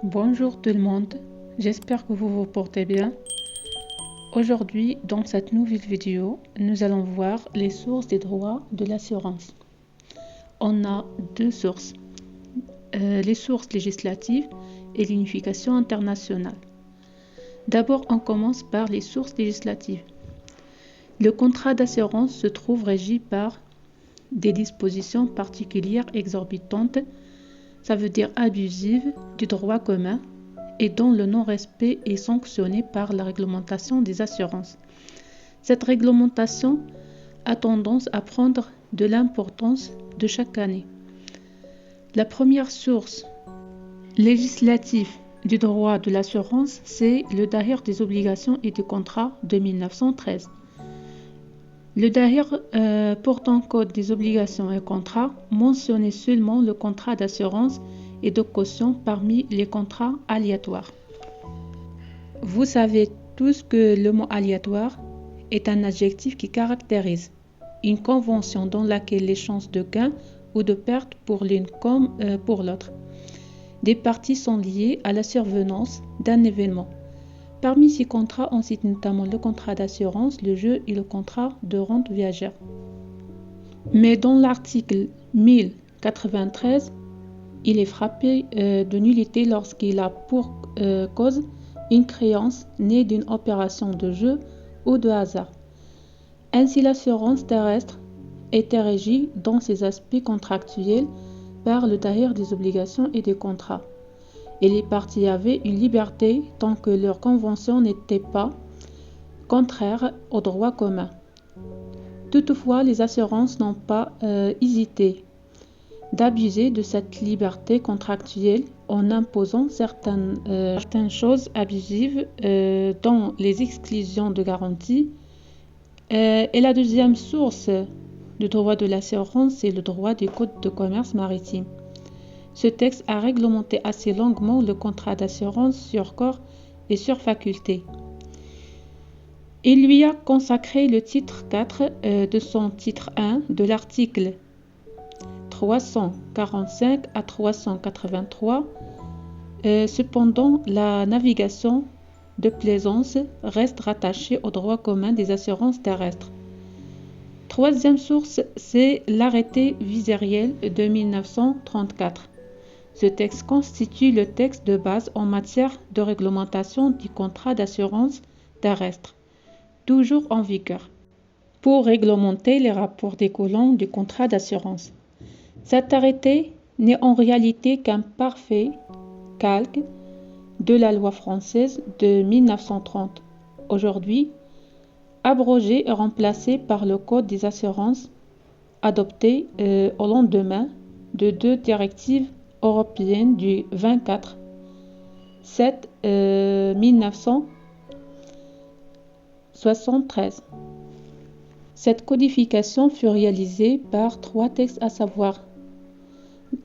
Bonjour tout le monde, j'espère que vous vous portez bien. Aujourd'hui, dans cette nouvelle vidéo, nous allons voir les sources des droits de l'assurance. On a deux sources, les sources législatives et l'unification internationale. D'abord, on commence par les sources législatives. Le contrat d'assurance se trouve régi par des dispositions particulières exorbitantes, ça veut dire abusives, du droit commun et dont le non-respect est sanctionné par la réglementation des assurances. Cette réglementation a tendance à prendre de l'importance de chaque année. La première source législative du droit de l'assurance, c'est le Dahir des obligations et des contrats de 1913. Le Dahir portant code des obligations et contrats mentionnait seulement le contrat d'assurance et de caution parmi les contrats aléatoires. Vous savez tous que le mot aléatoire est un adjectif qui caractérise une convention dans laquelle les chances de gain ou de perte pour l'une comme pour l'autre des parties sont liées à la survenance d'un événement. Parmi ces contrats, on cite notamment le contrat d'assurance, le jeu et le contrat de rente viagère. Mais dans l'article 1093, il est frappé de nullité lorsqu'il a pour cause une créance née d'une opération de jeu ou de hasard. Ainsi, l'assurance terrestre était régie dans ses aspects contractuels par le Dahir des obligations et des contrats. Et les parties avaient une liberté tant que leur convention n'était pas contraire au droit commun. Toutefois, les assurances n'ont pas hésité d'abuser de cette liberté contractuelle en imposant certaines choses abusives dont les exclusions de garantie. Et la deuxième source du droit de l'assurance, c'est le droit du Code de commerce maritime. Ce texte a réglementé assez longuement le contrat d'assurance sur corps et sur faculté. Il lui a consacré le titre 4 de son titre 1 de l'article 345 à 383. Cependant, la navigation de plaisance reste rattachée au droit commun des assurances terrestres. Troisième source, c'est l'arrêté vizériel de 1934. Ce texte constitue le texte de base en matière de réglementation du contrat d'assurance terrestre, toujours en vigueur, pour réglementer les rapports découlant du contrat d'assurance. Cet arrêté n'est en réalité qu'un parfait calque de la loi française de 1930, aujourd'hui abrogé et remplacé par le Code des assurances adopté au lendemain de deux directives européenne du 24/7/1973. Cette codification fut réalisée par trois textes, à savoir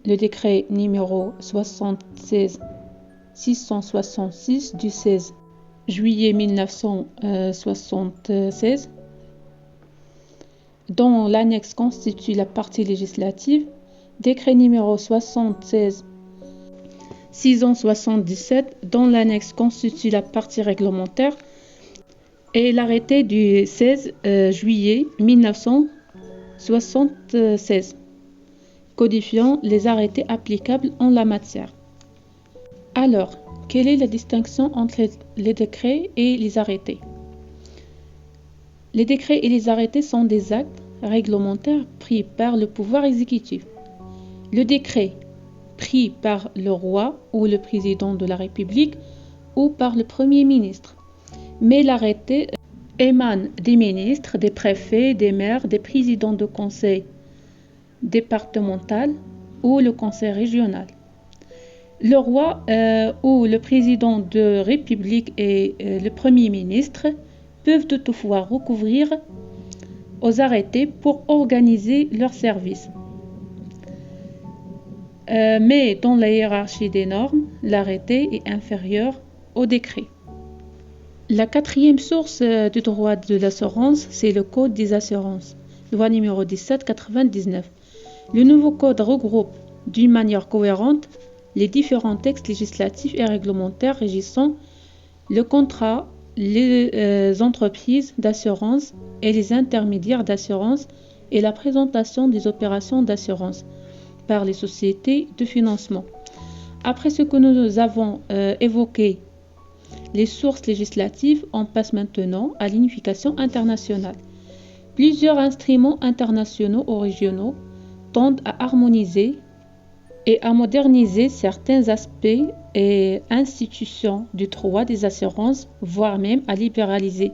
le décret numéro 76-666 du 16 juillet 1976, dont l'annexe constitue la partie législative, décret numéro 76-677, dont l'annexe constitue la partie réglementaire, et l'arrêté du 16 juillet 1976, codifiant les arrêtés applicables en la matière. Alors, quelle est la distinction entre les décrets et les arrêtés? Les décrets et les arrêtés sont des actes réglementaires pris par le pouvoir exécutif. Le décret, pris par le roi ou le président de la République ou par le Premier ministre. Mais l'arrêté émane des ministres, des préfets, des maires, des présidents de conseil départemental ou le conseil régional. Le roi ou le président de République et le Premier ministre peuvent toutefois recourir aux arrêtés pour organiser leurs services. Mais dans la hiérarchie des normes, l'arrêté est inférieur au décret. La quatrième source du droit de l'assurance, c'est le Code des assurances, loi numéro 17/99. Le nouveau code regroupe d'une manière cohérente les différents textes législatifs et réglementaires régissant le contrat, les entreprises d'assurance et les intermédiaires d'assurance et la présentation des opérations d'assurance par les sociétés de financement. Après ce que nous avons évoqué, les sources législatives, on passe maintenant à l'unification internationale. Plusieurs instruments internationaux ou régionaux tendent à harmoniser et à moderniser certains aspects et institutions du droit des assurances, voire même à libéraliser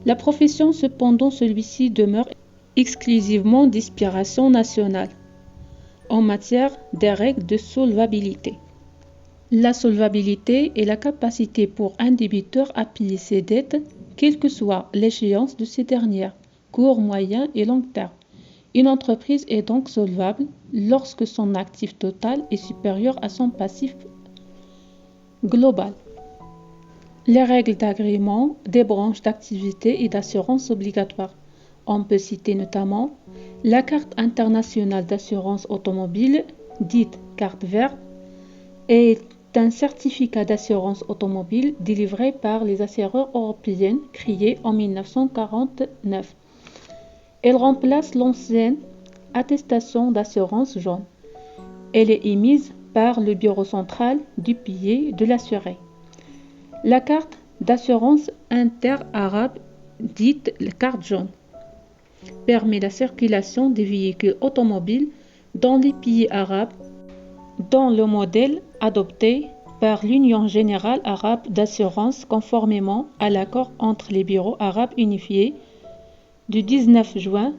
la profession. Cependant, celui-ci demeure exclusivement d'inspiration nationale en matière des règles de solvabilité. La solvabilité est la capacité pour un débiteur à payer ses dettes, quelle que soit l'échéance de ces dernières, court, moyen et long terme. Une entreprise est donc solvable lorsque son actif total est supérieur à son passif global. Les règles d'agrément des branches d'activité et d'assurance obligatoires. On peut citer notamment la carte internationale d'assurance automobile, dite carte verte, est un certificat d'assurance automobile délivré par les assureurs européens créé en 1949. Elle remplace l'ancienne attestation d'assurance jaune. Elle est émise par le bureau central du pays de l'assuré. La carte d'assurance inter-arabe, dite carte jaune, permet la circulation des véhicules automobiles dans les pays arabes dans le modèle adopté par l'Union générale arabe d'assurance conformément à l'accord entre les bureaux arabes unifiés du 19 juin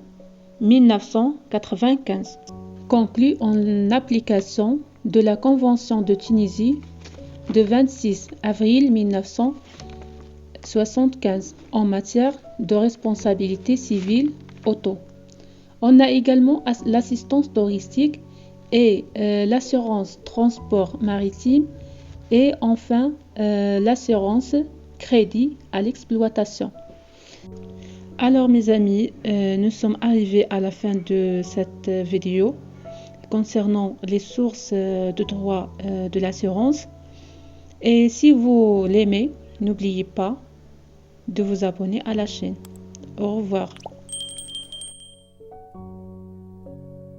1995, conclu en application de la Convention de Tunisie de 26 avril 1975 en matière de responsabilité civile auto. On a également l'assistance touristique et l'assurance transport maritime et enfin l'assurance crédit à l'exploitation. Alors mes amis, nous sommes arrivés à la fin de cette vidéo concernant les sources de droit de l'assurance. Et si vous l'aimez, n'oubliez pas de vous abonner à la chaîne. Au revoir.